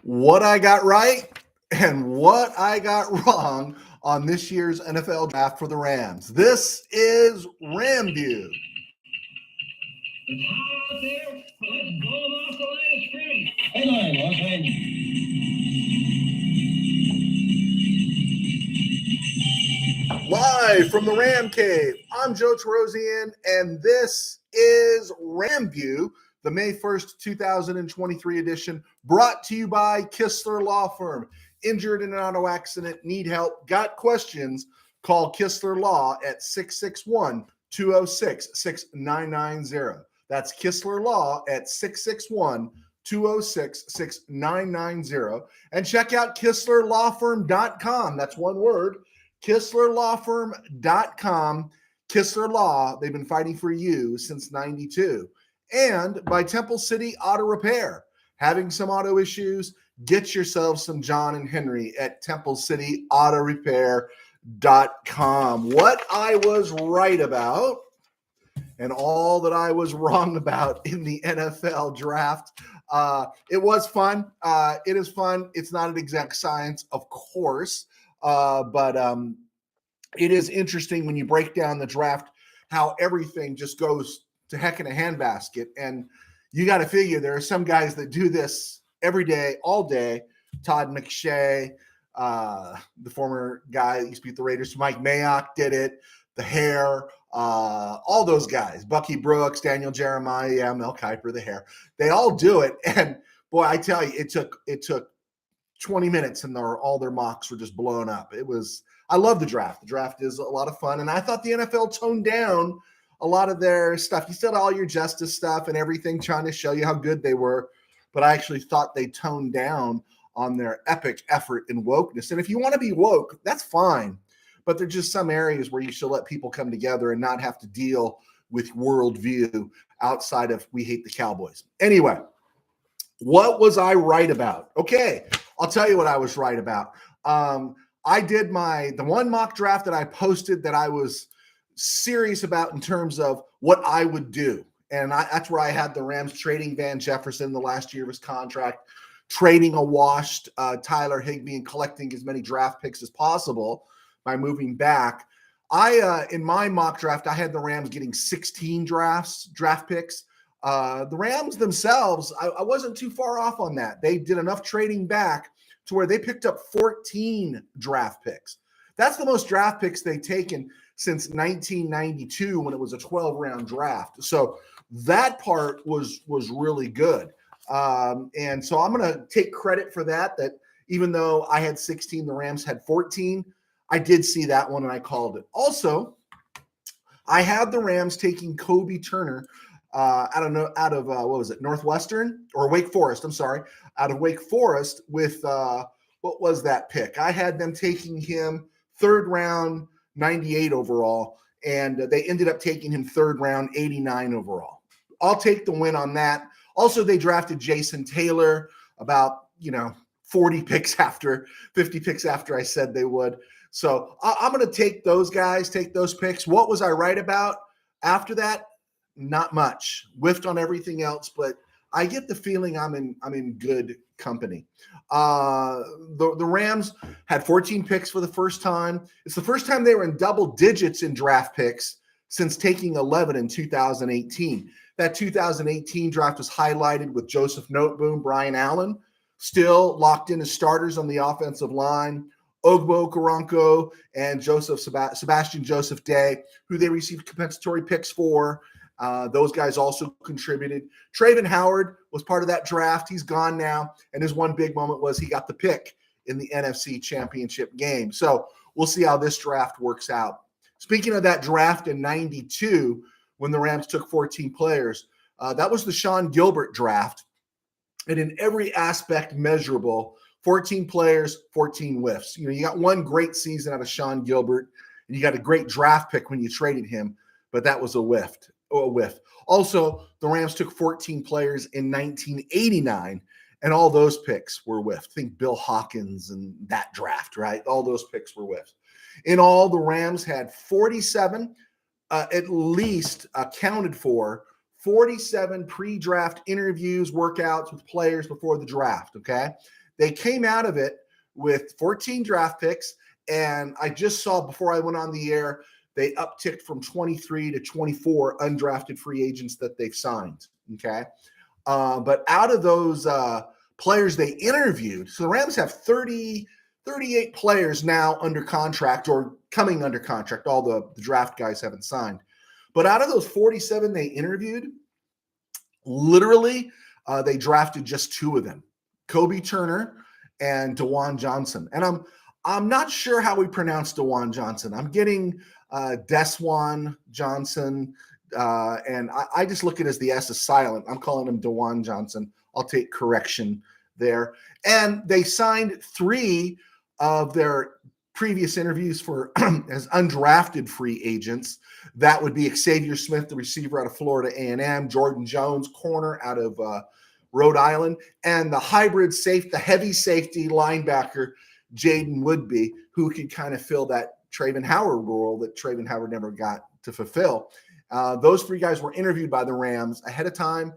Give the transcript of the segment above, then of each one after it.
what I got right and what I got wrong on this year's NFL draft for the Rams. This is RamView. It's hot out there, so let's blow them off the line of scrimmage. Headline, Los Angeles. Live from the Ram Cave, I'm Joe Terosian, and this is RamView, the May 1st, 2023 edition, brought to you by Kistler Law Firm. Injured in an auto accident, need help, got questions, call Kistler Law at 661-206-6990. That's Kistler Law at 661-206-6990. And check out KistlerLawFirm.com. That's one word, KistlerLawFirm.com. Kistler Law, they've been fighting for you since 92. And by Temple City Auto Repair. Having some auto issues? Get yourself some John and Henry at TempleCityAutoRepair.com. What I was right about and all that I was wrong about in the NFL draft. It was fun. It is fun. It's not an exact science, of course, but it is interesting when you break down the draft, how everything just goes to heck in a handbasket. And you got to figure there are some guys that do this every day, all day. Todd McShay, the former guy that used to beat the Raiders, Mike Mayock did it, the hair, all those guys, Bucky Brooks, Daniel Jeremiah, Mel Kiper, the hair, they all do it. And boy, I tell you, it took 20 minutes and all their mocks were just blown up. I love the draft. The draft is a lot of fun. And I thought the NFL toned down a lot of their stuff. You still had all your justice stuff and everything trying to show you how good they were. But I actually thought they toned down on their epic effort in wokeness. And if you want to be woke, that's fine. But there's just some areas where you should let people come together and not have to deal with worldview outside of we hate the Cowboys. Anyway, what was I right about? Okay, I'll tell you what I was right about. I did the one mock draft that I posted that I was serious about in terms of what I would do. And that's where I had the Rams trading Van Jefferson the last year of his contract, trading a washed Tyler Higbee and collecting as many draft picks as possible by moving back. In my mock draft, I had the Rams getting 16 draft picks. The Rams themselves, I wasn't too far off on that. They did enough trading back to where they picked up 14 draft picks. That's the most draft picks they've taken since 1992 when it was a 12-round draft. So that part was really good. And so I'm going to take credit for that even though I had 16, the Rams had 14. I did see that one and I called it. Also, I had the Rams taking Kobe Turner out of what was it, Northwestern or Wake Forest? I'm sorry, out of Wake Forest with what was that pick? I had them taking him third round, 98 overall, and they ended up taking him third round, 89 overall. I'll take the win on that. Also, they drafted Jason Taylor about 50 picks after I said they would. So I'm going to take those guys, take those picks. What was I right about after that? Not much. Whiffed on everything else, but I get the feeling I'm in good company. The Rams had 14 picks for the first time. It's the first time they were in double digits in draft picks since taking 11 in 2018. That 2018 draft was highlighted with Joseph Noteboom, Brian Allen, still locked in as starters on the offensive line, Ogbo Okoronkwo, and Sebastian Joseph Day, who they received compensatory picks for. Those guys also contributed. Trayvon Howard was part of that draft. He's gone now, and his one big moment was he got the pick in the NFC Championship game. So we'll see how this draft works out. Speaking of that draft in 92, when the Rams took 14 players, that was the Sean Gilbert draft. And in every aspect measurable, 14 players, 14 whiffs. You got one great season out of Sean Gilbert, and you got a great draft pick when you traded him, but that was a whiff. Also, the Rams took 14 players in 1989, and all those picks were whiffed. Think Bill Hawkins and that draft, right? All those picks were whiffed. In all, the Rams had 47, at least accounted for 47 pre-draft interviews, workouts with players before the draft, okay? They came out of it with 14 draft picks, and I just saw before I went on the air, they upticked from 23 to 24 undrafted free agents that they've signed, okay? But out of those players they interviewed, so the Rams have 38 players now under contract or coming under contract. All the draft guys haven't signed. But out of those 47 they interviewed, literally, they drafted just 2 of them, Kobe Turner and DeJuan Johnson. And I'm not sure how we pronounce DeJuan Johnson. I'm getting Desjuan Johnson, and I just look at it as the S is silent. I'm calling him DeJuan Johnson. I'll take correction there. And they signed 3 of their previous interviews for as undrafted free agents. That would be Xavier Smith, the receiver out of Florida A&M, Jordan Jones, corner out of Rhode Island, and the hybrid the heavy safety linebacker, Jaden Woodby, who could kind of fill that Travin Howard role that Travin Howard never got to fulfill. Those 3 guys were interviewed by the Rams ahead of time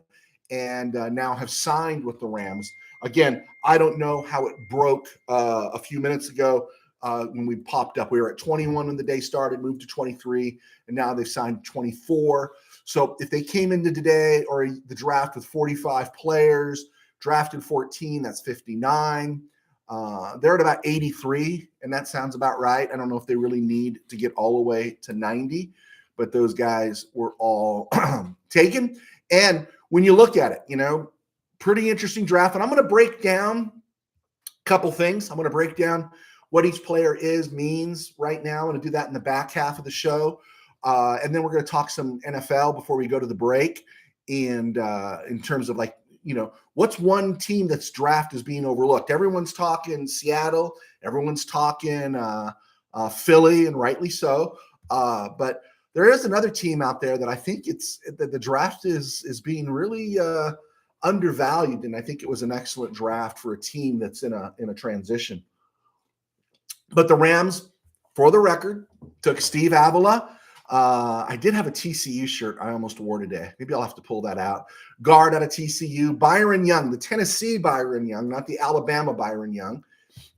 and now have signed with the Rams. Again, I don't know how it broke a few minutes ago when we popped up. We were at 21 when the day started, moved to 23, and now they've signed 24. So if they came into today or the draft with 45 players, drafted 14, that's 59. They're at about 83, and that sounds about right. I don't know if they really need to get all the way to 90, but those guys were all taken. And when you look at it, pretty interesting draft. And I'm going to break down a couple things. I'm going to break down what each player means right now. I'm going to do that in the back half of the show. And then we're going to talk some NFL before we go to the break. And in terms of what's one team that's draft is being overlooked? Everyone's talking Seattle. Everyone's talking Philly, and rightly so. But there is another team out there that I think the draft is being really undervalued, and I think it was an excellent draft for a team that's in a transition. But the Rams, for the record, took Steve Avila. I did have a TCU shirt I almost wore today. Maybe I'll have to pull that out. Guard out of TCU. Byron Young, the Tennessee Byron Young, not the Alabama Byron Young.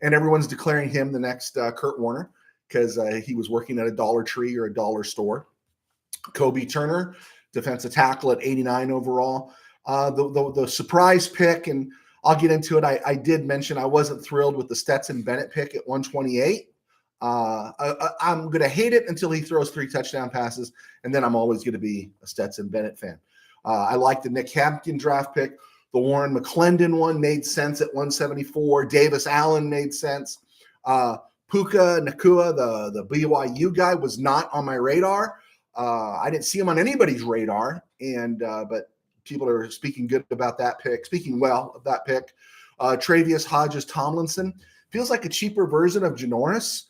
And everyone's declaring him the next Kurt Warner because he was working at a Dollar Tree or a dollar store. Kobe Turner, defensive tackle at 89 overall. The surprise pick, and I'll get into it. I did mention I wasn't thrilled with the Stetson Bennett pick at 128. I'm going to hate it until he throws 3 touchdown passes, and then I'm always going to be a Stetson Bennett fan. I like the Nick Hampton draft pick. The Warren McClendon one made sense at 174. Davis Allen made sense. Puka Nacua, the BYU guy, was not on my radar. I didn't see him on anybody's radar, but people are speaking good about that pick, speaking well of that pick. Tre'Vius Hodges-Tomlinson feels like a cheaper version of Janoris.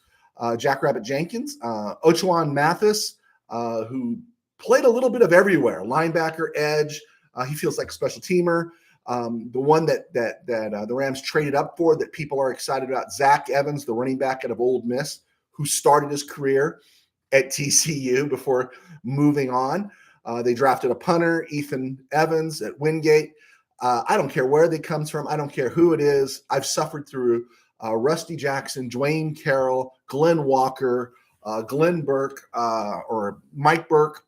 Jackrabbit Jenkins, Ochuan Mathis, who played a little bit of everywhere, linebacker, edge. He feels like a special teamer. The one that the Rams traded up for that people are excited about, Zach Evans, the running back out of Ole Miss, who started his career at TCU before moving on. They drafted a punter, Ethan Evans, at Wingate. I don't care where they comes from. I don't care who it is. I've suffered through Rusty Jackson, Dwayne Carroll, Glenn Walker, Glenn Burke, or Mike Burke,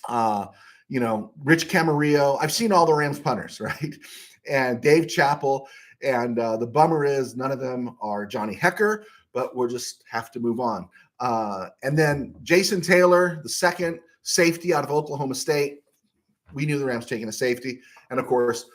Rich Camarillo. I've seen all the Rams punters, right? And Dave Chappell. And the bummer is none of them are Johnny Hecker, but we'll just have to move on. And then Jason Taylor, the second safety out of Oklahoma State. We knew the Rams taking a safety. And, of course,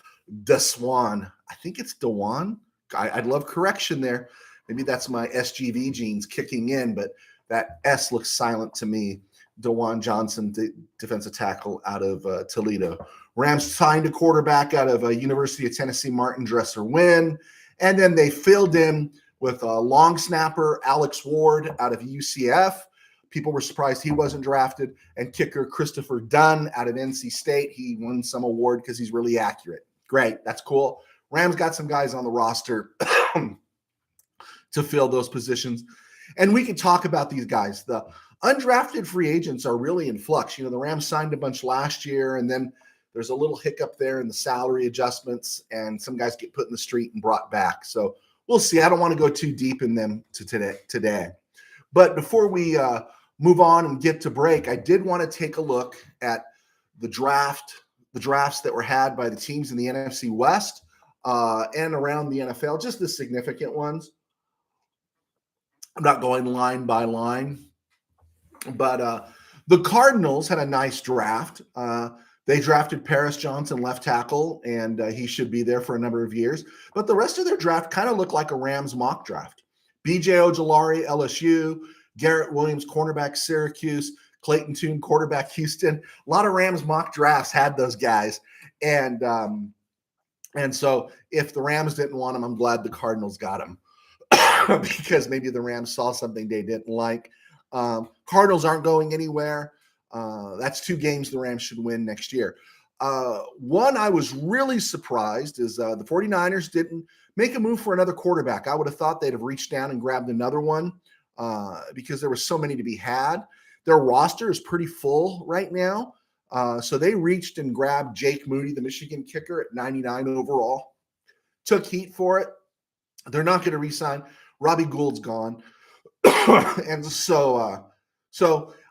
DeSwan. I think it's DeJuan. I'd love correction there. Maybe that's my SGV genes kicking in, but that S looks silent to me. DeJuan Johnson, defensive tackle out of Toledo. Rams signed a quarterback out of University of Tennessee, Martin Dresser Wynn. And then they filled in with a long snapper, Alex Ward, out of UCF. People were surprised he wasn't drafted. And kicker Christopher Dunn out of NC State. He won some award because he's really accurate. Great. That's cool. Rams got some guys on the roster to fill those positions. And we can talk about these guys. The undrafted free agents are really in flux. You know, the Rams signed a bunch last year, and then there's a little hiccup there in the salary adjustments, and some guys get put in the street and brought back. So we'll see. I don't want to go too deep in them today. But before we move on and get to break, I did want to take a look at the drafts that were had by the teams in the NFC West and around the NFL, just the significant ones. I'm not going line by line, but the Cardinals had a nice draft. They drafted Paris Johnson, left tackle, and he should be there for a number of years. But the rest of their draft kind of looked like a Rams mock draft. B.J. Ojulari, LSU, Garrett Williams, cornerback, Syracuse, Clayton Tune, quarterback, Houston. A lot of Rams mock drafts had those guys. And so if the Rams didn't want him, I'm glad the Cardinals got him because maybe the Rams saw something they didn't like. Cardinals aren't going anywhere. That's 2 games the Rams should win next year. One I was really surprised is the 49ers didn't make a move for another quarterback. I would have thought they'd have reached down and grabbed another one because there were so many to be had. Their roster is pretty full right now. So they reached and grabbed Jake Moody, the Michigan kicker, at 99 overall. Took heat for it. They're not going to re-sign. Robbie Gould's gone. And so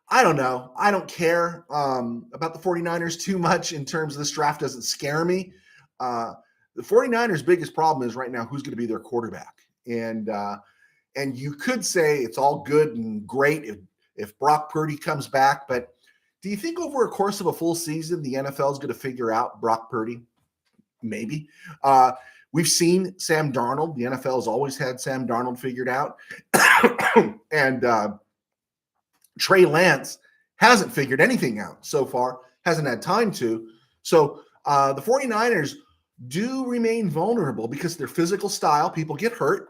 I don't know. I don't care about the 49ers too much in terms of this draft. Doesn't scare me. The 49ers' biggest problem is right now who's going to be their quarterback. And you could say it's all good and great if Brock Purdy comes back, but do you think over a course of a full season the NFL is going to figure out Brock Purdy? Maybe. We've seen Sam Darnold. The NFL has always had Sam Darnold figured out. And Trey Lance hasn't figured anything out so far, hasn't had time to. So the 49ers do remain vulnerable because of their physical style. People get hurt.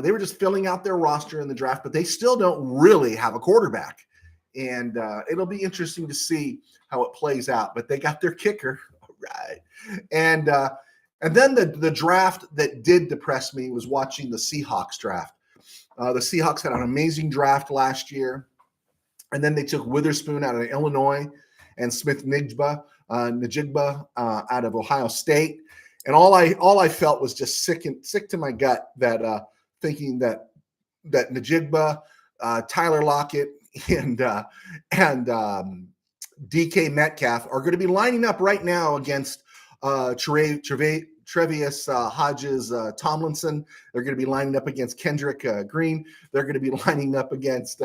They were just filling out their roster in the draft, but they still don't really have a quarterback. And it'll be interesting to see how it plays out. But they got their kicker. All right. And then the draft that did depress me was watching the Seahawks draft. The Seahawks had an amazing draft last year. And then they took Witherspoon out of Illinois and Smith-Njigba out of Ohio State. And all I felt was just sick to my gut that thinking that Njigba, Tyler Lockett, and DK Metcalf are going to be lining up right now against Tre'Vius, Hodges-Tomlinson. They're going to be lining up against Kendrick Green. They're going to be lining up against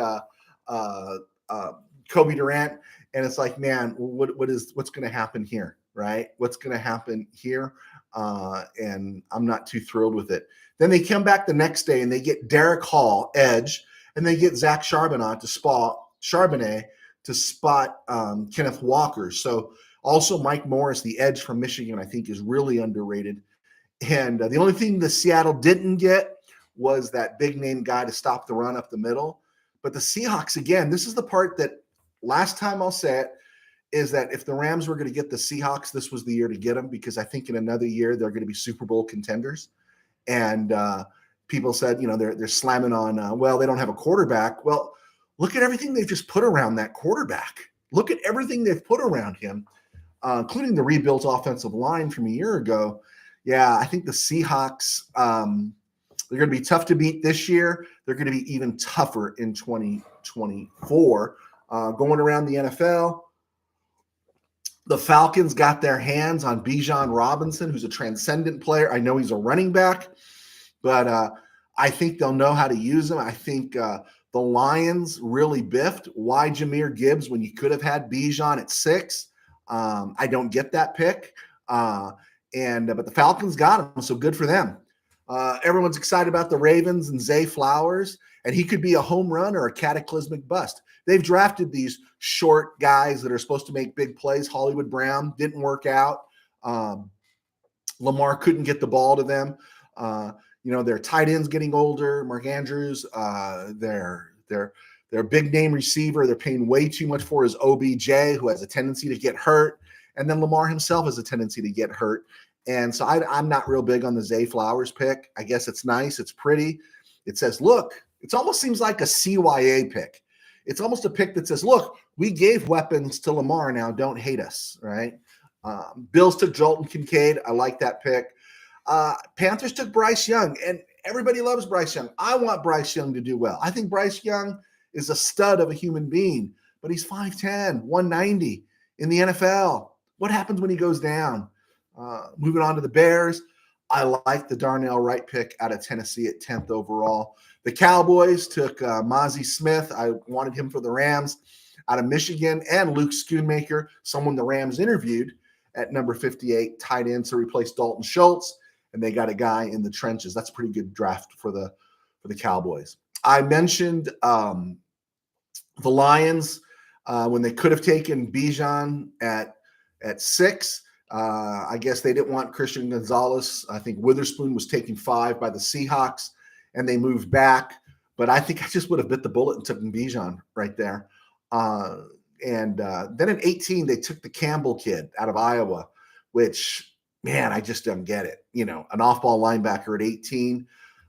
Kobe Durant. And it's like, man, what's going to happen here, right? What's going to happen here? And I'm not too thrilled with it. Then they come back the next day and they get Derek Hall, edge, and they get Zach Charbonnet to spot Kenneth Walker. So also Mike Morris, the edge from Michigan, I think is really underrated. And the only thing the Seattle didn't get was that big name guy to stop the run up the middle. But the Seahawks, again, this is the part that last time I'll say it, is that if the Rams were going to get the Seahawks, this was the year to get them, because I think in another year they're going to be Super Bowl contenders. And people said, they're slamming on, well, they don't have a quarterback. Well, look at everything they've just put around that quarterback. Look at everything they've put around him, including the rebuilt offensive line from a year ago. Yeah, I think the Seahawks, they're going to be tough to beat this year. They're going to be even tougher in 2024. Going around the NFL, the Falcons got their hands on Bijan Robinson, who's a transcendent player. I know he's a running back, but I think they'll know how to use him. I think the Lions really biffed. Why Jahmyr Gibbs when you could have had Bijan at 6? I don't get that pick. But the Falcons got him, so good for them. Everyone's excited about the Ravens and Zay Flowers, and he could be a home run or a cataclysmic bust. They've drafted these short guys that are supposed to make big plays. Hollywood Brown didn't work out. Lamar couldn't get the ball to them. Their tight ends getting older. Mark Andrews, their big name receiver, they're paying way too much for his OBJ, who has a tendency to get hurt. And then Lamar himself has a tendency to get hurt. And so I'm not real big on the Zay Flowers pick. I guess it's nice. It's pretty. It says, look, it almost seems like a CYA pick. it's almost a pick that says, look, we gave weapons to Lamar, now don't hate us, right? Bills took Jolton Kincaid. I like that pick. Panthers took Bryce Young, and everybody loves Bryce Young. I want Bryce Young to do well. I think Bryce Young is a stud of a human being, but he's 5'10", 190 in the NFL. What happens when he goes down? Moving on to the Bears, I like the Darnell Wright pick out of Tennessee at 10th overall. The Cowboys took Mozzie Smith. I wanted him for the Rams out of Michigan, and Luke Schoonmaker, someone the Rams interviewed at number 58, tight end to replace Dalton Schultz, and they got a guy in the trenches. That's a pretty good draft for the Cowboys. I mentioned the Lions when they could have taken Bijan at 6. I guess they didn't want Christian Gonzalez. I think Witherspoon was taken 5 by the Seahawks, and they moved back. But I think I just would have bit the bullet and took Bijan right there. And then at 18, they took the Campbell kid out of Iowa, which, man, I just don't get it. You know, an off-ball linebacker at 18.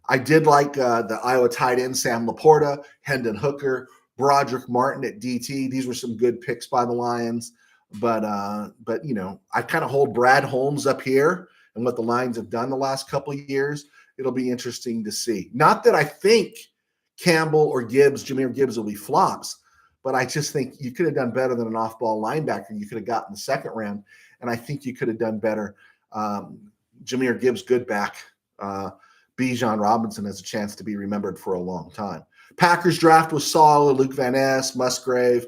I did like the Iowa tight end, Sam Laporta, Hendon Hooker, Broderick Martin at DT. These were some good picks by the Lions. But you know, I kind of hold Brad Holmes up here and what the Lions have done the last couple of years. It'll be interesting to see. Not that I think Campbell or Gibbs, Jahmyr Gibbs, will be flops, but I just think you could have done better than an off-ball linebacker you could have gotten the second round, and I think you could have done better. Jahmyr Gibbs, good back. Bijan Robinson has a chance to be remembered for a long time. Packers draft was solid. Luke Van Ness, Musgrave,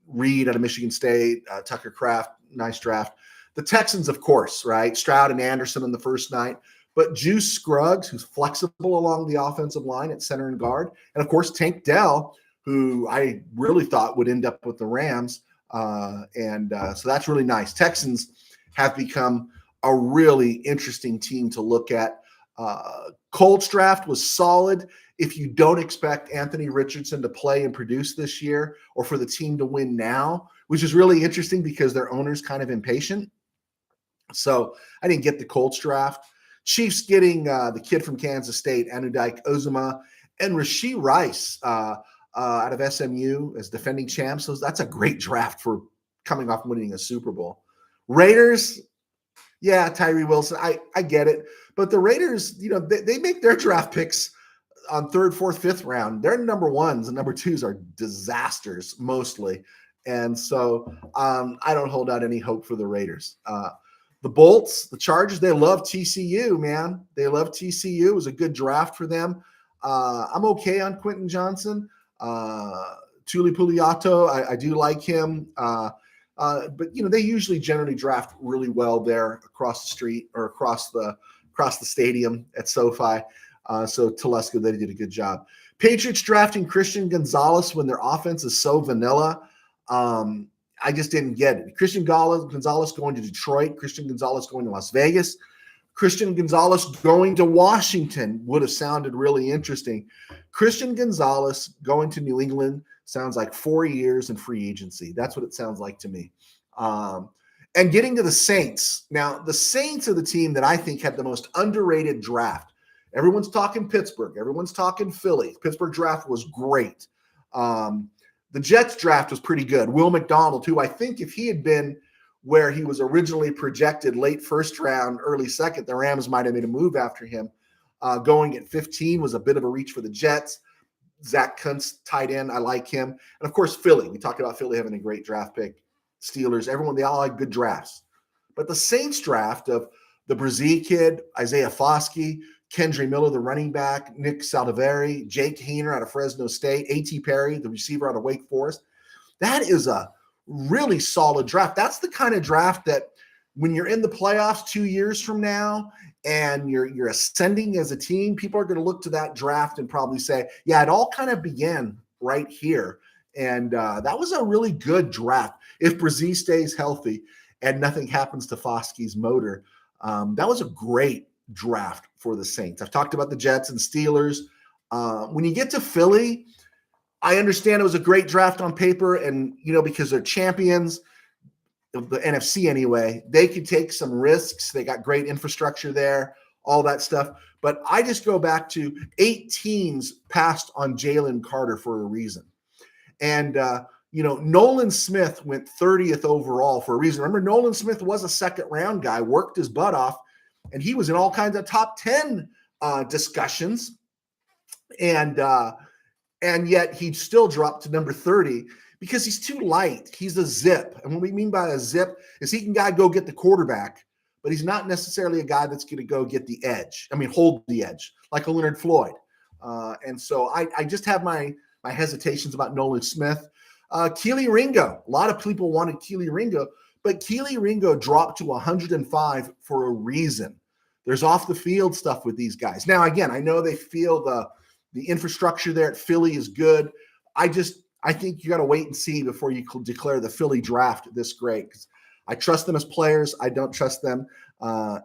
Reed out of Michigan State, Tucker Kraft, nice draft. The Texans, of course, right? Stroud and Anderson in the first night. But Juice Scruggs, who's flexible along the offensive line at center and guard. And, of course, Tank Dell, who I really thought would end up with the Rams. So that's really nice. Texans have become a really interesting team to look at. Colts draft was solid. If you don't expect Anthony Richardson to play and produce this year, or for the team to win now, which is really interesting because their owner's kind of impatient. So I didn't get the Colts draft. Chiefs getting the kid from Kansas State, Anudike Ozuma, and Rashee Rice out of SMU as defending champs. So that's a great draft for coming off winning a Super Bowl. Raiders, yeah, Tyree Wilson. I get it. But the Raiders, you know, they make their draft picks on 3rd, 4th, 5th round. Their number 1s and number 2s are disasters mostly. And so I don't hold out any hope for the Raiders. The Bolts, the Chargers, they love TCU, man. They love TCU. It was a good draft for them. I'm okay on Quentin Johnson. Tuli Puliato, I do like him. But, you know, they usually generally draft really well there across the street or across the stadium at SoFi. So Telesco, they did a good job. Patriots drafting Christian Gonzalez when their offense is so vanilla. I just didn't get it. Christian Gonzalez going to Detroit. Christian Gonzalez going to Las Vegas. Christian Gonzalez going to Washington would have sounded really interesting. Christian Gonzalez going to New England sounds like 4 years in free agency. That's what it sounds like to me. And getting to the Saints. Now, the Saints are the team that I think had the most underrated draft. Everyone's talking Pittsburgh. Everyone's talking Philly. Pittsburgh draft was great. The Jets draft was pretty good. Will McDonald, who I think if he had been where he was originally projected, late first round, early second, the Rams might have made a move after him. Going at 15 was a bit of a reach for the Jets. Zach Kuntz, tight end, I like him. And, of course, Philly. We talked about Philly having a great draft pick. Steelers, everyone, they all had good drafts. But the Saints draft of the Brazil kid, Isaiah Foskey, Kendre Miller, the running back, Nick Saldivari, Jake Hayner out of Fresno State, A.T. Perry, the receiver out of Wake Forest. That is a really solid draft. That's the kind of draft that when you're in the playoffs 2 years from now and you're ascending as a team, people are going to look to that draft and probably say, yeah, it all kind of began right here. And that was a really good draft. If Brazil stays healthy and nothing happens to Foskey's motor, that was a great draft for the Saints. I've talked about the Jets and Steelers. When you get to Philly, I understand it was a great draft on paper, and because they're champions of the NFC anyway, they could take some risks. They got great infrastructure there. all that stuff. But I just go back to 8 teams passed on Jalen Carter for a reason. And, Nolan Smith went 30th overall for a reason. Remember, Nolan Smith was a second round guy, worked his butt off, and he was in all kinds of top 10 discussions. And yet he still dropped to number 30 because he's too light. He's a zip. And what we mean by a zip is he can go get the quarterback, but he's not necessarily a guy that's going to go get the edge. Hold the edge like a Leonard Floyd. And so I just have my hesitations about Nolan Smith. Keely Ringo. A lot of people wanted Keely Ringo, but Keely Ringo dropped to 105 for a reason. There's off the field stuff with these guys. Now, again, I know they feel the infrastructure there at Philly is good. I think you got to wait and see before you declare the Philly draft this great. I trust them as players. I don't trust them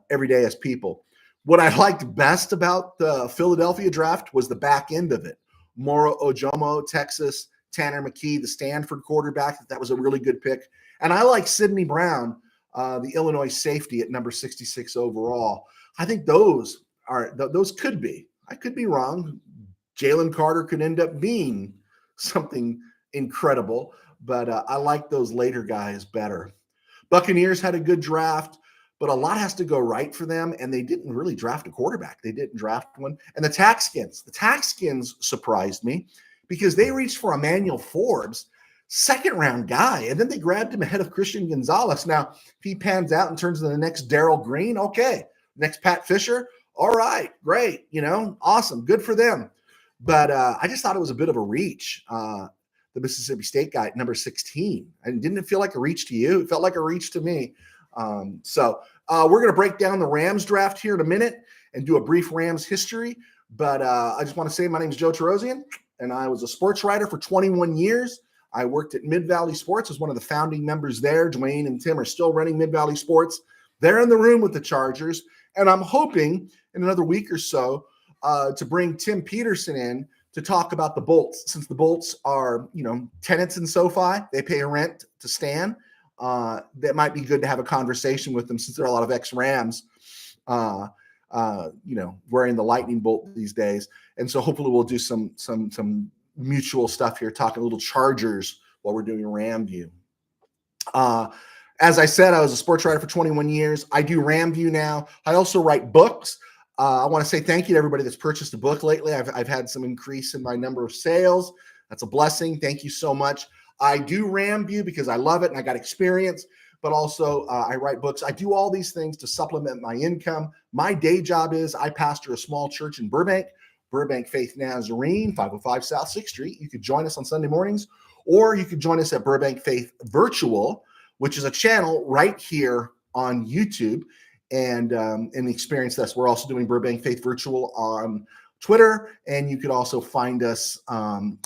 every day as people. What I liked best about the Philadelphia draft was the back end of it. Moro Ojomo, Texas, Tanner McKee, the Stanford quarterback. That was a really good pick. And I like Sidney Brown, the Illinois safety at number 66 overall. I think those could be. I could be wrong. Jalen Carter could end up being something incredible, but I like those later guys better. Buccaneers had a good draft, but a lot has to go right for them, and they didn't really draft a quarterback. They didn't draft one. And the Taxkins surprised me because they reached for Emmanuel Forbes, second-round guy, and then they grabbed him ahead of Christian Gonzalez. Now, if he pans out and turns into the next Darrell Green, okay. Next Pat Fisher, all right, great, awesome, good for them. But I just thought it was a bit of a reach. The Mississippi State guy at number 16. And didn't it feel like a reach to you? It felt like a reach to me. So we're going to break down the Rams draft here in a minute and do a brief Rams history. But I just want to say my name is Joe Terosian, and I was a sports writer for 21 years. I worked at Mid-Valley Sports as one of the founding members there. Dwayne and Tim are still running Mid-Valley Sports. They're in the room with the Chargers. And I'm hoping in another week or so to bring Tim Peterson in to talk about the Bolts. Since the Bolts are, tenants in SoFi, they pay a rent to Stan. That might be good to have a conversation with them since there are a lot of ex-Rams, wearing the lightning bolt these days. And so hopefully we'll do some mutual stuff here, talking a little Chargers while we're doing RamView. As I said, I was a sports writer for 21 years. I do RamView now. I also write books. I want to say thank you to everybody that's purchased a book lately. I've had some increase in my number of sales. That's a blessing. Thank you so much. I do RamView because I love it and I got experience, but also I write books. I do all these things to supplement my income. My day job is I pastor a small church in Burbank Faith Nazarene, 505 South 6th Street. You could join us on Sunday mornings, or you could join us at Burbank Faith Virtual, which is a channel right here on YouTube, and experience this. We're also doing Burbank Faith Virtual on Twitter, and you could also find us on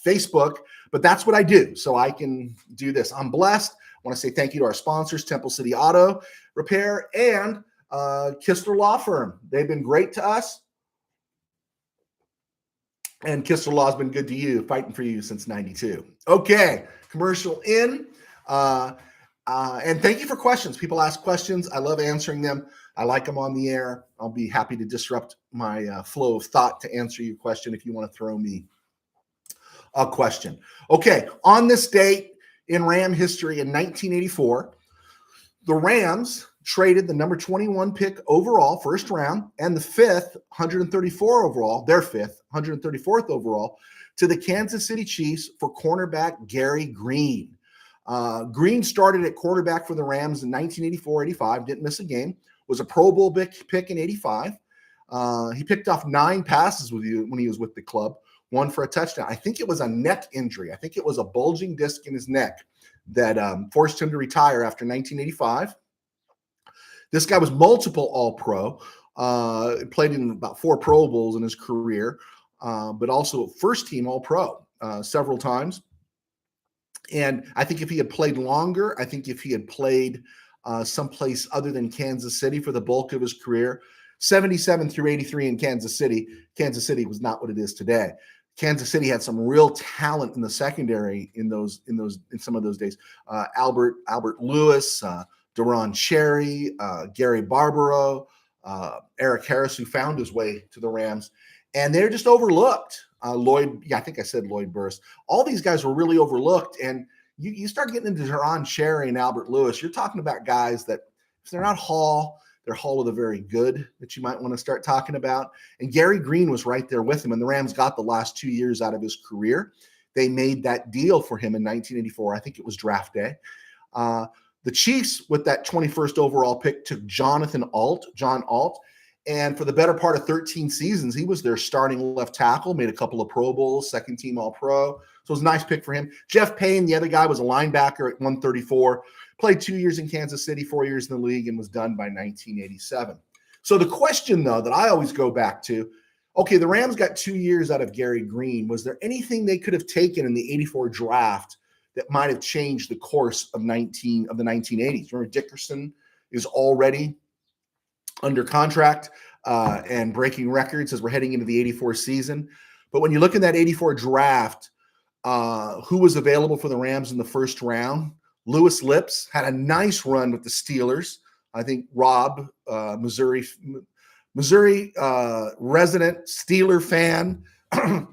Facebook. But that's what I do, so I can do this. I'm blessed. I want to say thank you to our sponsors, Temple City Auto Repair and Kistler Law Firm. They've been great to us, and Kistler Law has been good to you, fighting for you since '92. Okay, commercial in. And thank you for questions. People ask questions. I love answering them. I like them on the air. I'll be happy to disrupt my flow of thought to answer your question if you want to throw me a question. Okay, on this date in Ram history in 1984, the Rams traded the number 21 pick overall, first round, and the fifth, 134 overall, their fifth, 134th overall, to the Kansas City Chiefs for cornerback Gary Green. Green started at quarterback for the Rams in 1984-85, didn't miss a game, was a Pro Bowl pick in 85. He picked off 9 passes when he was with the club, 1 for a touchdown. I think it was a neck injury. I think it was a bulging disc in his neck that forced him to retire after 1985. This guy was multiple All-Pro, played in about 4 Pro Bowls in his career, but also first-team All-Pro several times. And I think if he had played longer, I think if he had played someplace other than Kansas City for the bulk of his career, 77 through 83 in Kansas City was not what it is today. Kansas City had some real talent in the secondary in some of those days. Albert Lewis, Deron Cherry, Gary Barbaro, Eric Harris, who found his way to the Rams, and they're just overlooked. Lloyd, I think I said Lloyd Burris. All these guys were really overlooked, and you start getting into Jaron Cherry and Albert Lewis. You're talking about guys that, if they're not Hall, they're Hall of the very good that you might want to start talking about. And Gary Green was right there with him, and the Rams got the last 2 years out of his career. They made that deal for him in 1984. I think it was draft day. The Chiefs, with that 21st overall pick, took John Alt. And for the better part of 13 seasons, he was their starting left tackle, made a couple of Pro Bowls, second team All-Pro. So it was a nice pick for him. Jeff Payne, the other guy, was a linebacker at 134, played 2 years in Kansas City, 4 years in the league, and was done by 1987. So the question, though, that I always go back to, okay, the Rams got 2 years out of Gary Green. Was there anything they could have taken in the 84 draft that might have changed the course of the 1980s? Remember, Dickerson is already under contract and breaking records as we're heading into the 84 season. But when you look at that 84 draft, who was available for the Rams in the first round? Louis Lips had a nice run with the Steelers. I think Rob, Missouri resident Steeler fan,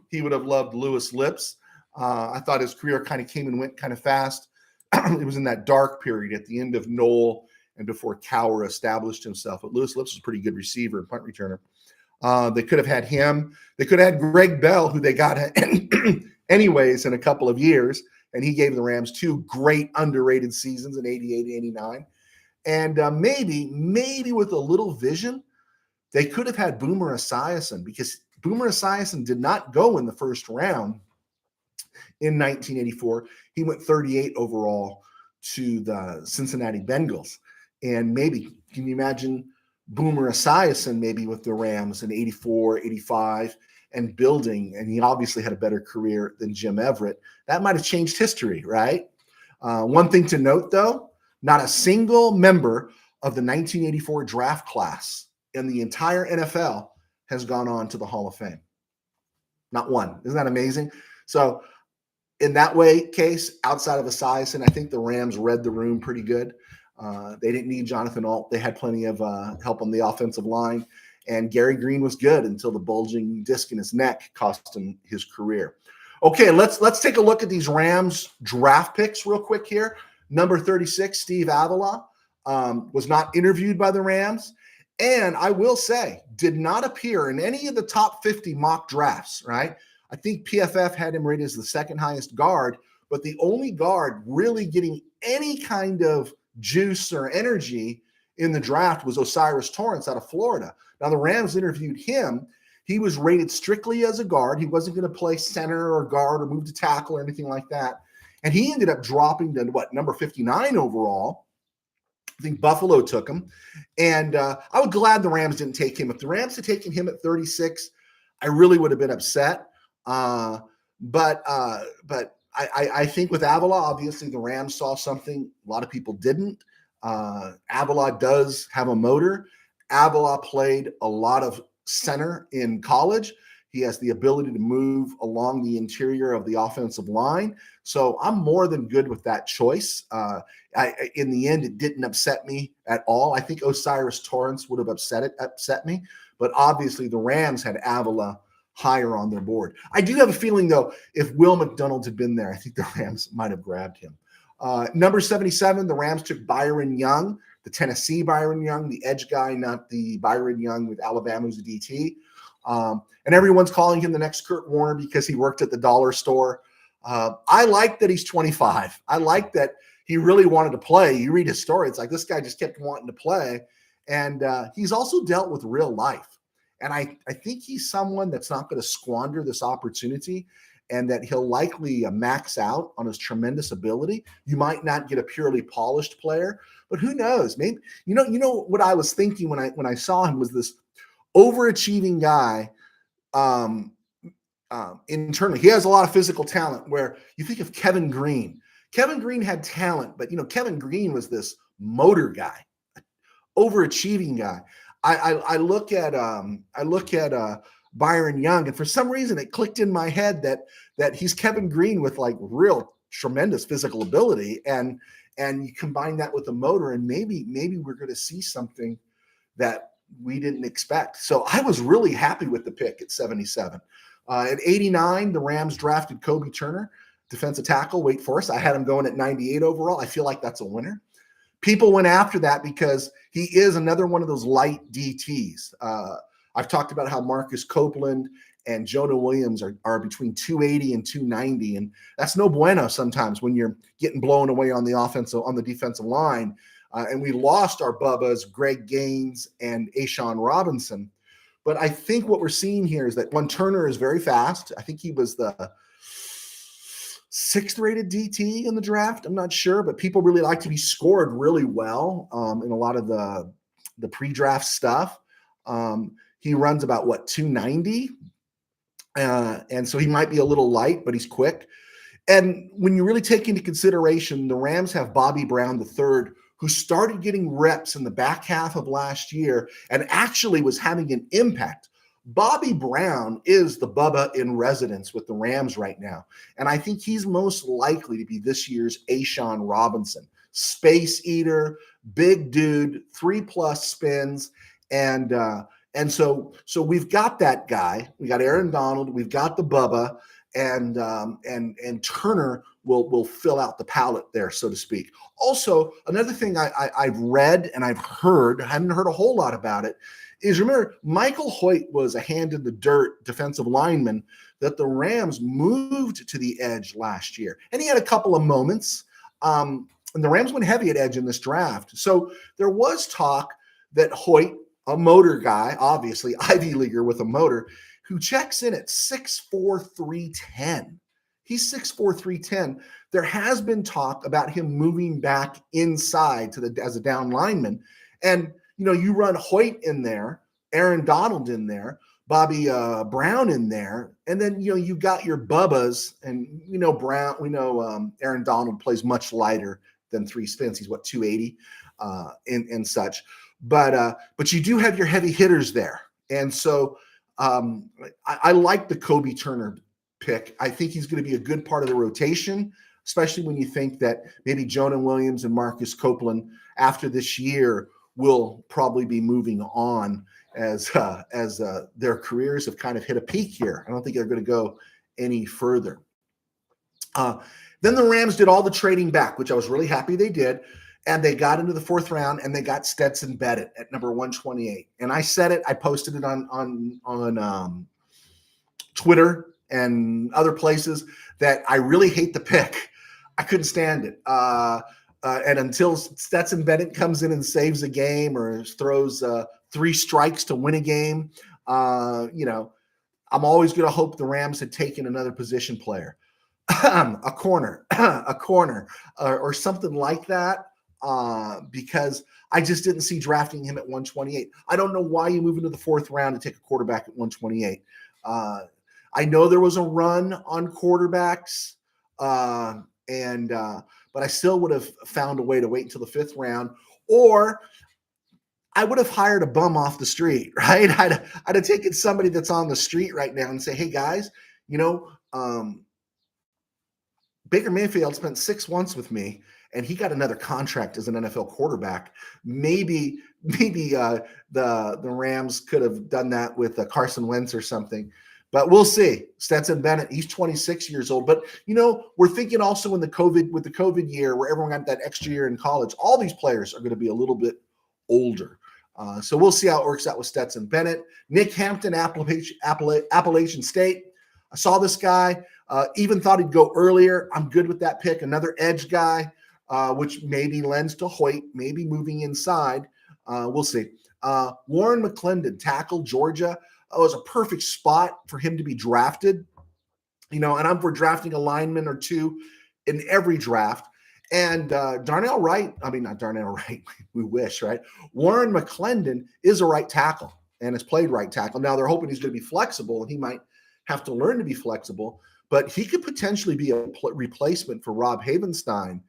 he would have loved Louis Lips. I thought his career kind of came and went kind of fast. It was in that dark period at the end of Knoll and before Cower established himself. But Louis Lips was a pretty good receiver and punt returner. They could have had him. They could have had Greg Bell, who they got anyways in a couple of years, and he gave the Rams 2 great underrated seasons in 88 and 89. And maybe with a little vision, they could have had Boomer Esiason, because Boomer Esiason did not go in the first round in 1984. He went 38 overall to the Cincinnati Bengals. And maybe, can you imagine Boomer Esiason maybe with the Rams in 84, 85 and building? And he obviously had a better career than Jim Everett. That might have changed history, right? One thing to note, though, not a single member of the 1984 draft class in the entire NFL has gone on to the Hall of Fame. Not one. Isn't that amazing? So in that case, outside of Esiason, I think the Rams read the room pretty good. They didn't need Jonathan Alt. They had plenty of help on the offensive line. And Gary Green was good until the bulging disc in his neck cost him his career. Okay, let's take a look at these Rams draft picks real quick here. Number 36, Steve Avila, was not interviewed by the Rams. And I will say, did not appear in any of the top 50 mock drafts, right? I think PFF had him rated as the second highest guard, but the only guard really getting any kind of juice or energy in the draft was Osiris Torrance out of Florida. Now, the Rams interviewed him. He was rated strictly as a guard. He wasn't going to play center or guard or move to tackle or anything like that. And he ended up dropping to, number 59 overall. I think Buffalo took him. And I was glad the Rams didn't take him. If the Rams had taken him at 36, I really would have been upset. But I think with Avila, obviously the Rams saw something a lot of people didn't. Avila does have a motor. Avila played a lot of center in college. He has the ability to move along the interior of the offensive line. So I'm more than good with that choice. In the end, it didn't upset me at all. I think Osiris Torrance would have upset me. But obviously the Rams had Avila higher on their board. I do have a feeling, though, if Will McDonald had been there, I think the Rams might have grabbed him. Number 77, the Rams took Byron Young, the Tennessee Byron Young, the edge guy, not the Byron Young with Alabama, who's a DT. And everyone's calling him the next Kurt Warner because he worked at the dollar store. I like that he's 25. I like that he really wanted to play. You read his story, it's like this guy just kept wanting to play. And he's also dealt with real life. And I think he's someone that's not going to squander this opportunity, and that he'll likely max out on his tremendous ability. You might not get a purely polished player, but who knows? Maybe you know what I was thinking when I saw him was this overachieving guy. Internally, he has a lot of physical talent. Where you think of Kevin Green. Kevin Green had talent, but Kevin Green was this motor guy, overachieving guy. I look at Byron Young, and for some reason it clicked in my head that he's Kevin Green with like real tremendous physical ability, and you combine that with the motor, and maybe we're going to see something that we didn't expect. So I was really happy with the pick at 77. At 89, the Rams drafted Kobe Turner, defensive tackle, Wake Forest. I had him going at 98 overall. I feel like that's a winner. People went after that because he is another one of those light DTs. I've talked about how Marcus Copeland and Jonah Williams are between 280 and 290, and that's no bueno sometimes when you're getting blown away on the defensive line. And we lost our Bubbas, Greg Gaines and Ashawn Robinson. But I think what we're seeing here is that Turner is very fast. I think he was the 6th rated DT in the draft. I'm not sure, but people really like him. He scored really well in a lot of the pre-draft stuff. He runs about 290. And so he might be a little light, but he's quick. And when you really take into consideration, the Rams have Bobby Brown III, who started getting reps in the back half of last year and actually was having an impact. Bobby Brown is the Bubba in residence with the Rams right now. And I think he's most likely to be this year's Ashawn Robinson. Space eater, big dude, 3+ spins. And so we've got that guy. We got Aaron Donald. We've got the Bubba. And Turner will fill out the palette there, so to speak. Also, another thing I've read and I've heard, I haven't heard a whole lot about it, is remember Michael Hoyt was a hand in the dirt defensive lineman that the Rams moved to the edge last year. And he had a couple of moments. And the Rams went heavy at edge in this draft. So there was talk that Hoyt, a motor guy, obviously Ivy Leaguer with a motor, who checks in at 6'4", 310. He's 6'4", 310. There has been talk about him moving back inside as a down lineman. And, you run Hoyt in there, Aaron Donald in there, Bobby Brown in there, and then, you got your Bubbas, and Aaron Donald plays much lighter than 3 spins. He's 280 and such. But you do have your heavy hitters there. And so I like the Kobe Turner pick. I think he's going to be a good part of the rotation, especially when you think that maybe Jonah Williams and Marcus Copeland after this year will probably be moving on as their careers have kind of hit a peak here. I don't think they're going to go any further. Then the Rams did all the trading back, which I was really happy they did. And they got into the 4th round and they got Stetson Bennett at number 128. And I said it, I posted it on Twitter and other places that I really hate the pick. I couldn't stand it. And until Stetson Bennett comes in and saves a game or throws 3 strikes to win a game, I'm always going to hope the Rams had taken another position player, a corner, or something like that. Because I just didn't see drafting him at 128. I don't know why you move into the 4th round to take a quarterback at 128. I know there was a run on quarterbacks, but I still would have found a way to wait until the 5th round, or I would have hired a bum off the street, right? I'd have taken somebody that's on the street right now and say, hey guys, Baker Mayfield spent 6 months with me, and he got another contract as an NFL quarterback. Maybe the Rams could have done that with Carson Wentz or something, but we'll see. Stetson Bennett, he's 26 years old, but we're thinking also with the COVID year where everyone got that extra year in college, all these players are going to be a little bit older. So we'll see how it works out with Stetson Bennett. Nick Hampton, Appalachian State. I saw this guy, even thought he'd go earlier. I'm good with that pick. Another edge guy. Which maybe lends to Hoyt, maybe moving inside. We'll see. Warren McClendon, tackle, Georgia. It was a perfect spot for him to be drafted. And I'm for drafting a lineman or two in every draft. And Darnell Wright, not Darnell Wright, we wish, right? Warren McClendon is a right tackle and has played right tackle. Now they're hoping he's going to be flexible, and he might have to learn to be flexible, but he could potentially be a replacement for Rob Havenstein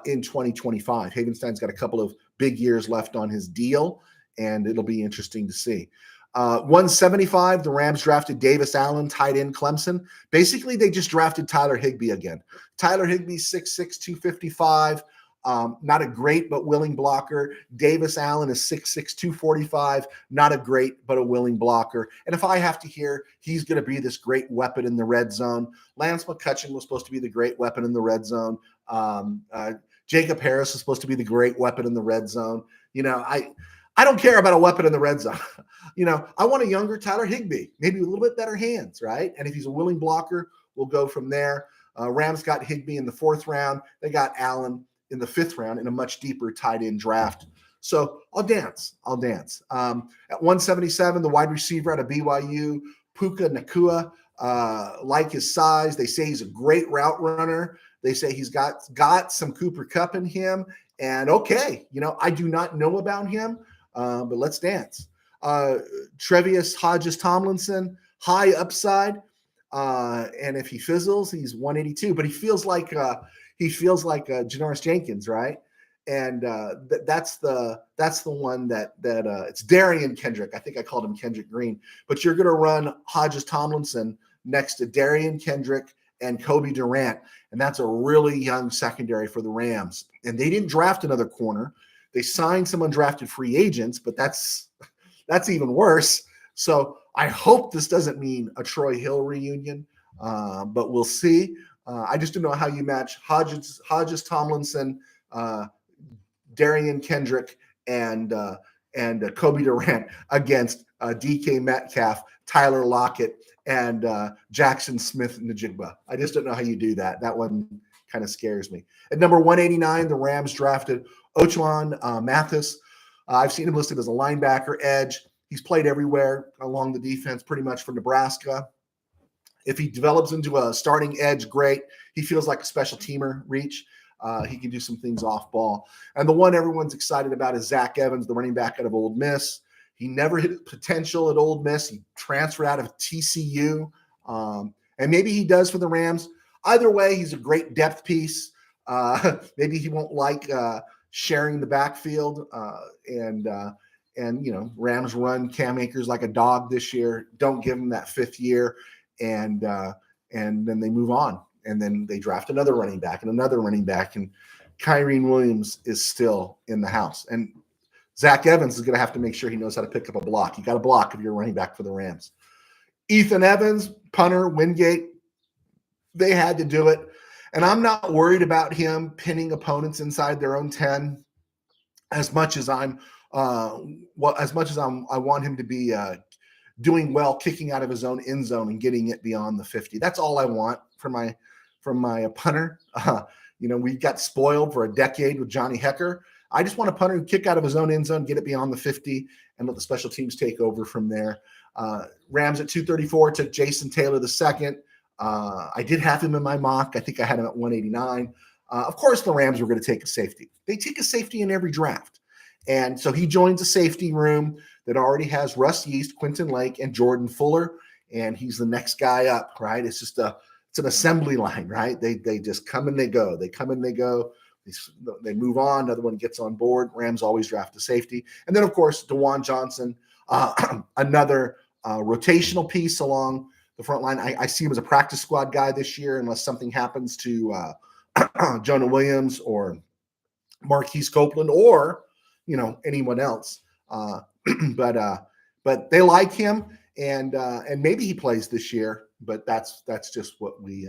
in 2025. Havenstein's got a couple of big years left on his deal, and it'll be interesting to see. 175, the Rams drafted Davis Allen, tight end, Clemson. Basically, they just drafted Tyler Higbee again. Tyler Higbee, 6'6", 255. Not a great but willing blocker. Davis Allen is 6'6", 245. Not a great but a willing blocker. And if I have to hear, he's going to be this great weapon in the red zone. Lance McCutcheon was supposed to be the great weapon in the red zone. Jacob Harris is supposed to be the great weapon in the red zone. I don't care about a weapon in the red zone. I want a younger Tyler Higbee, maybe a little bit better hands, right? And if he's a willing blocker, we'll go from there. Rams got Higbee in the 4th round. They got Allen in the 5th round in a much deeper tight end draft. So I'll dance. At 177, the wide receiver out of BYU, Puka Nacua, like his size. They say he's a great route runner. They say he's got some Cooper Kupp in him. And okay, I do not know about him, but let's dance. Tre'Vius Hodges-Tomlinson, high upside. And if he fizzles, he's 182. But he feels like Janoris Jenkins, right? And that's the one that it's Darian Kendrick. I think I called him Kendrick Green. But you're going to run Hodges-Tomlinson next to Darian Kendrick and Kobe Durant, and that's a really young secondary for the Rams. And they didn't draft another corner. They signed some undrafted free agents, but that's even worse. So I hope this doesn't mean a Troy Hill reunion, but we'll see. I just don't know how you match Hodges-Tomlinson, Darian Kendrick, and Kobe Durant against DK Metcalf, Tyler Lockett, and Jackson Smith-Njigba. I just don't know how you do that. That one kind of scares me. At number 189, the Rams drafted Ochaun Mathis. I've seen him listed as a linebacker, edge. He's played everywhere along the defense, pretty much for Nebraska. If he develops into a starting edge, great. He feels like a special teamer reach. He can do some things off ball. And the one everyone's excited about is Zach Evans, the running back out of Ole Miss. He never hit potential at Ole Miss. He transferred out of TCU. And maybe he does for the Rams. Either way, he's a great depth piece. Maybe he won't like sharing the backfield. And Rams run Cam Akers like a dog this year. Don't give him that 5th year. And then they move on. And then they draft another running back. And Kyrene Williams is still in the house. And Zach Evans is going to have to make sure he knows how to pick up a block. You got to block if you're running back for the Rams. Ethan Evans, punter, Wingate, they had to do it. And I'm not worried about him pinning opponents inside their own 10 as much as I want him to be doing well, kicking out of his own end zone and getting it beyond the 50. That's all I want from my punter. We got spoiled for a decade with Johnny Hecker. I just want a punter who kick out of his own end zone, get it beyond the 50, and let the special teams take over from there. Rams at 234 took Jason Taylor II. I did have him in my mock. I think I had him at 189. Of course, the Rams were going to take a safety. They take a safety in every draft. And so he joins a safety room that already has Russ Yeast, Quentin Lake, and Jordan Fuller, and he's the next guy up, right? It's an assembly line, right? They just come and they go. They come and they go. They move on. Another one gets on board. Rams always draft a safety. And then, of course, DeJuan Johnson, another rotational piece along the front line. I see him as a practice squad guy this year unless something happens to Jonah Williams or Marquise Copeland or anyone else. But they like him, and maybe he plays this year. But that's just what we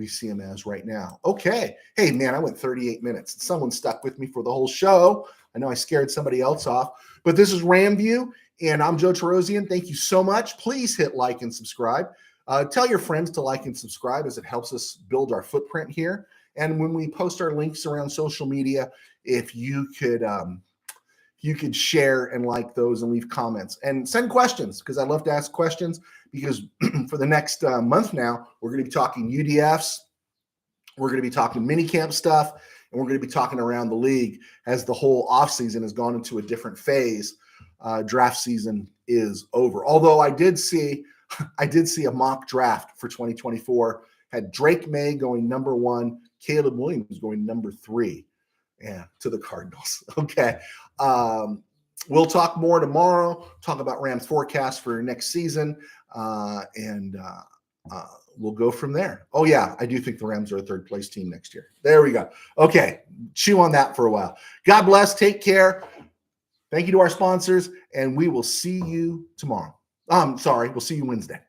see him as right now. Okay. Hey, man, I went 38 minutes. Someone stuck with me for the whole show. I know I scared somebody else off. But this is RamView, and I'm Joe Terosian. Thank you so much. Please hit like and subscribe. Tell your friends to like and subscribe as it helps us build our footprint here. And when we post our links around social media, if you could share and like those and leave comments and send questions, because I love to ask questions, because for the next month now, we're going to be talking UDFs. We're going to be talking minicamp stuff, and we're going to be talking around the league as the whole offseason has gone into a different phase. Draft season is over. Although I did see a mock draft for 2024, had Drake May going number 1, Caleb Williams going number 3. Yeah, to the Cardinals. Okay. We'll talk more tomorrow, talk about Rams forecast for next season. And we'll go from there. Oh yeah, I do think the Rams are a third place team next year. There we go. Okay, chew on that for a while. God bless. Take care. Thank you to our sponsors, and we will see you tomorrow. We'll see you Wednesday.